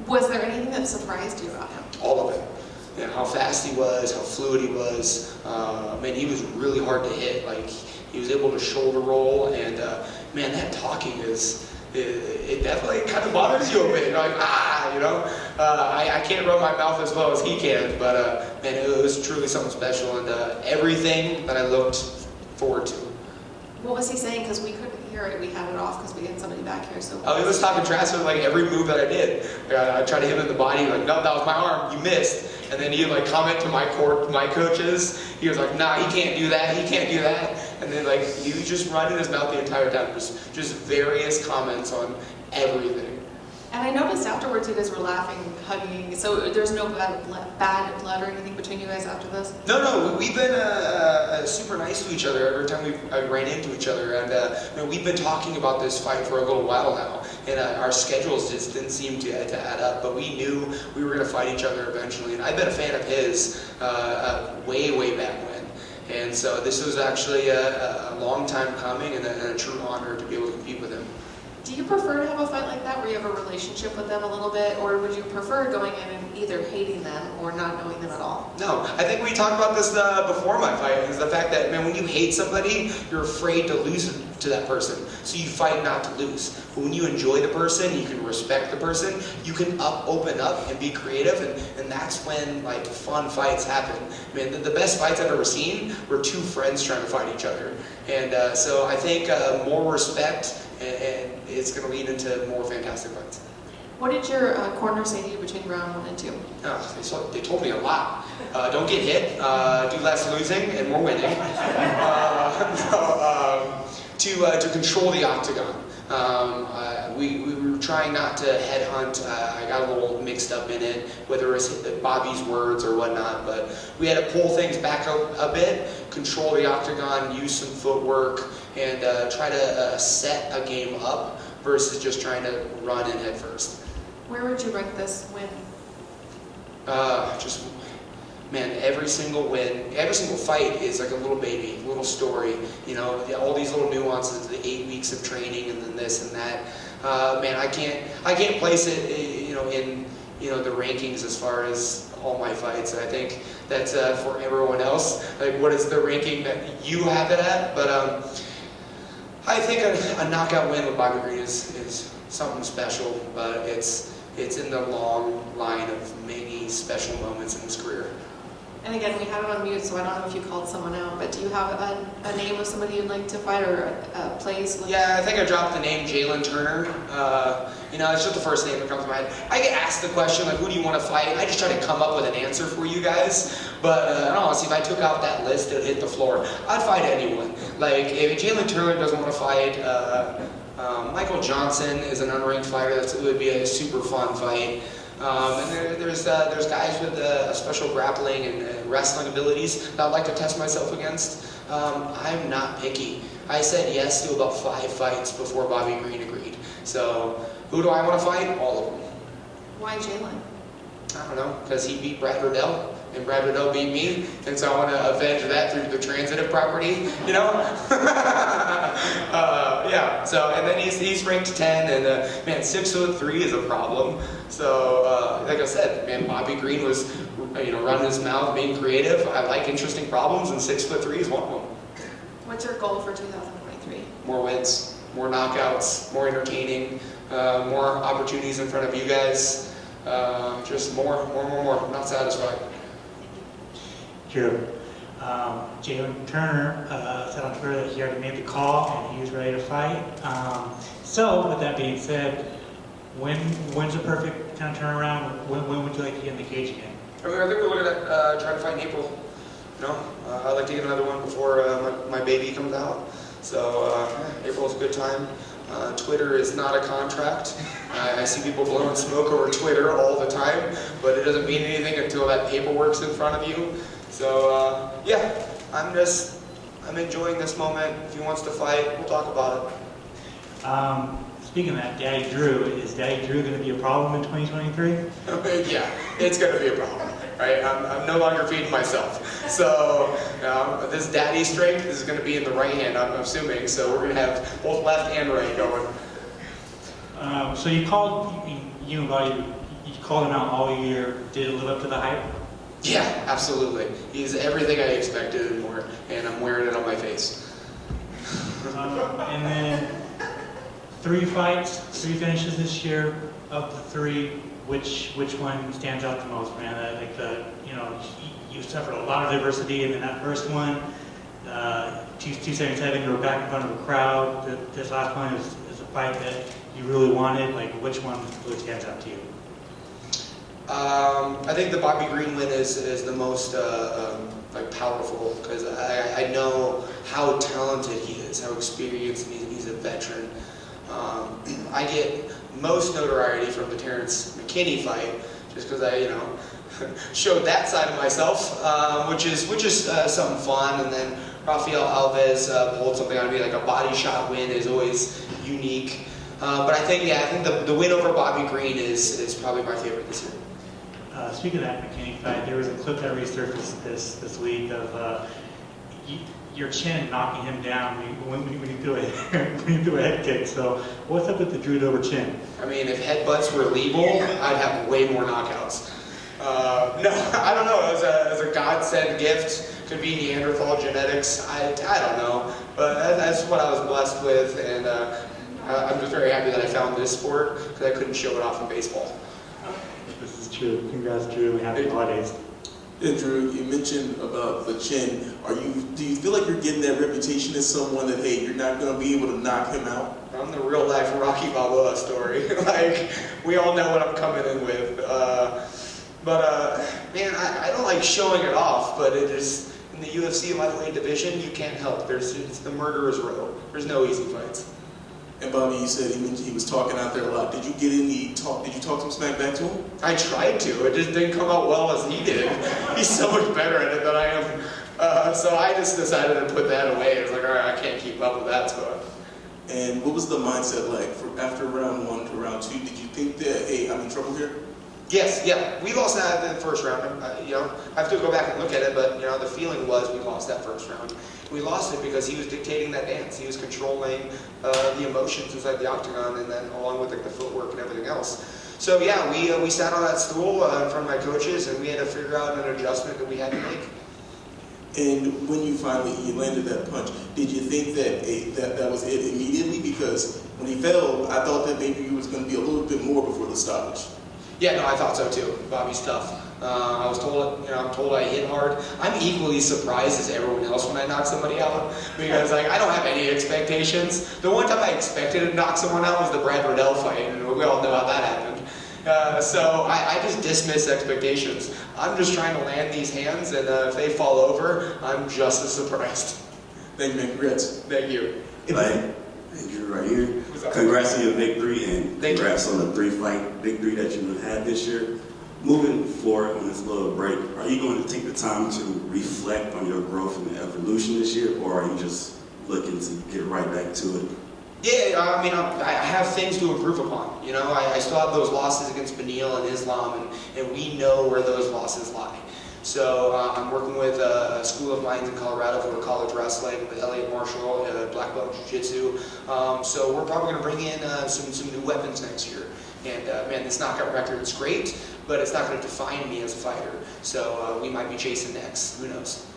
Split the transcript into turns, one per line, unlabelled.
Was there anything that surprised you about him?
All of it. You know, how fast he was, how fluid he was. Man, he was really hard to hit. Like, he was able to shoulder roll, and man, that talking it definitely kind of bothers you a bit. You're like, you know, I can't run my mouth as well as he can, but man, it was truly something special, and everything that I looked forward to.
What was he saying? Because we couldn't hear it. We had it off because we had somebody back here. So.
Oh, he was talking trash with like every move that I did. I tried to hit him in the body, like, no, that was my arm, you missed. And then he'd like comment to my coaches. He was like, nah, he can't do that, he can't do that. And then like, he was just running his mouth the entire time, just various comments on everything.
And I noticed afterwards you guys were laughing, hugging, so there's no bad blood or anything between you guys after this?
No, we've been super nice to each other every time we ran into each other, and you know, we've been talking about this fight for a little while now, and our schedules just didn't seem to add up, but we knew we were going to fight each other eventually, and I've been a fan of his way back when, and so this was actually a long time coming and a true honor to be able to compete with him.
Do you prefer to have a fight like that where you have a relationship with them a little bit, or would you prefer going in and either hating them or not knowing them at all?
No, I think we talked about this before my fight, is the fact that, man, when you hate somebody, you're afraid to lose to that person, so you fight not to lose. But when you enjoy the person, you can respect the person, you can open up and be creative, and that's when like fun fights happen. Man, the best fights I've ever seen were two friends trying to fight each other, and so I think more respect, and it's going to lead into more fantastic fights.
What did your corner say to you between round 1 and 2?
They told me a lot. Don't get hit, do less losing and more winning. To control the octagon. We were trying not to headhunt. I got a little mixed up in it, whether it was Bobby's words or whatnot, but we had to pull things back a bit, control the octagon, use some footwork, and try to set a game up versus just trying to run in head first.
Where would you rank this win?
Man, every single win, every single fight is like a little baby, a little story. You know, all these little nuances, the 8 weeks of training, and then this and that. Man, I can't place it, you know, in the rankings as far as all my fights. I think that's for everyone else. Like, what is the ranking that you have it at? But I think a knockout win with Bobby Green is something special. But it's in the long line of many special moments in his career.
And again, we had it on mute, so I don't know if you called someone out, but do you have a name of somebody you'd like to fight, or a place?
Yeah, I think I dropped the name Jalin Turner. You know, it's just the first name that comes to mind. I get asked the question, like, who do you want to fight? I just try to come up with an answer for you guys. But I don't know, see, if I took out that list, it would hit the floor. I'd fight anyone. Like, if Jalin Turner doesn't want to fight, Michael Johnson is an unranked fighter. It would be a super fun fight. And there's guys with special grappling and wrestling abilities that I'd like to test myself against. I'm not picky. I said yes to about 5 fights before Bobby Green agreed. So who do I want to fight? All of them.
Why Jalin?
I don't know, because he beat Brad Riddell, and Brad Riddell beat me, and so I want to avenge that through the transitive property, you know? Yeah, so, and then he's ranked 10, and man, 6'3" is a problem. So, like I said, man, Bobby Green was, running his mouth, being creative. I like interesting problems, and 6'3" is one of them.
What's your goal for 2023?
More wins, more knockouts, more entertaining, more opportunities in front of you guys. Just more. I'm not satisfied.
True. Jalin Turner said on Twitter that he already made the call and he was ready to fight. So, with that being said, when's the perfect kind of turnaround? When would you like to get in the cage again?
I think we're looking at trying to fight in April. I'd like to get another one before my baby comes out. So April is a good time. Twitter is not a contract. I see people blowing smoke over Twitter all the time, but it doesn't mean anything until that paperwork's in front of you. So yeah, I'm enjoying this moment. If he wants to fight, we'll talk about it.
Speaking of that, Daddy Drew, is Daddy Drew going to be a problem in 2023?
Yeah, it's going to be a problem. Right? I'm no longer feeding myself. So this daddy strength is going to be in the right hand, I'm assuming. So we're going to have both left and right going.
So you called, you and Buddy, you called him out all year. Did it live up to the hype?
Yeah, absolutely. He's everything I expected and more, and I'm wearing it on my face.
And then 3 fights, 3 finishes this year. Of the 3, which one stands out the most, man? You suffered a lot of adversity in that first one. 277, you were back in front of a crowd. This last one is a fight that you really wanted. Like, which one really stands out to you?
I think the Bobby Green win is the most powerful, because I know how talented he is, how experienced, and he's a veteran. I get most notoriety from the Terrence McKinney fight, just because I showed that side of myself, which is something fun. And then Rafael Alves pulled something on me, like a body shot win is always unique. But I think the win over Bobby Green is probably my favorite this year.
Speaking of that McKinney fight, there was a clip that resurfaced this week of your chin knocking him down when you threw a head kick. So what's up with the Drew Dober chin?
I mean, if headbutts were legal, I'd have way more knockouts. No, I don't know. It was a God-sent gift. Could be Neanderthal genetics. I don't know. But that's what I was blessed with, and I'm just very happy that I found this sport, because I couldn't show it off in baseball.
This is true. Congrats, Drew. Happy holidays.
Yeah, Drew, you mentioned about the chin. Do you feel like you're getting that reputation as someone that, hey, you're not going to be able to knock him out?
I'm the real life Rocky Balboa story. Like, we all know what I'm coming in with. Man, I don't like showing it off, but it is, in the UFC lightweight division, you can't help. It's the murderer's row. There's no easy fights.
And Bobby, you said he was talking out there a lot. Did you talk some smack back to him?
I tried to. It just didn't come out well as he did. He's so much better at it than I am. So I just decided to put that away. It's like, all right, I can't keep up with that stuff.
And what was the mindset like after round 1 to round 2? Did you think that, hey, I'm in trouble here?
Yes, yeah. We lost that in the first round. I have to go back and look at it, but the feeling was we lost that first round. We lost it because he was dictating that dance. He was controlling the emotions inside the octagon, and then along with the footwork and everything else. So yeah, we sat on that stool in front of my coaches, and we had to figure out an adjustment that we had to make.
And when you landed that punch, did you think that was it immediately? Because when he fell, I thought that maybe he was going to be a little bit more before the stoppage.
Yeah, no, I thought so too. Bobby's tough. I was told, I'm told I hit hard. I'm equally surprised as everyone else when I knock somebody out, because I don't have any expectations. The one time I expected to knock someone out was the Brad Riddell fight, and we all know how that happened. So I just dismiss expectations. I'm just trying to land these hands, and if they fall over, I'm just as surprised.
Thank you, man. Congrats.
Thank you.
Hey, Andrew right here. Congrats on your victory, and congrats on the 3-fight victory that you had this year. Moving forward on this little break, are you going to take the time to reflect on your growth and evolution this year, or are you just looking to get right back to it?
Yeah, I mean, I have things to improve upon. I still have those losses against Benil and Islam, and we know where those losses lie. So I'm working with a school of mines in Colorado for college wrestling with Elliot Marshall, black belt jiu-jitsu. So we're probably going to bring in some new weapons next year. And man, this knockout record is great, but it's not going to define me as a fighter. So we might be chasing necks. Who knows?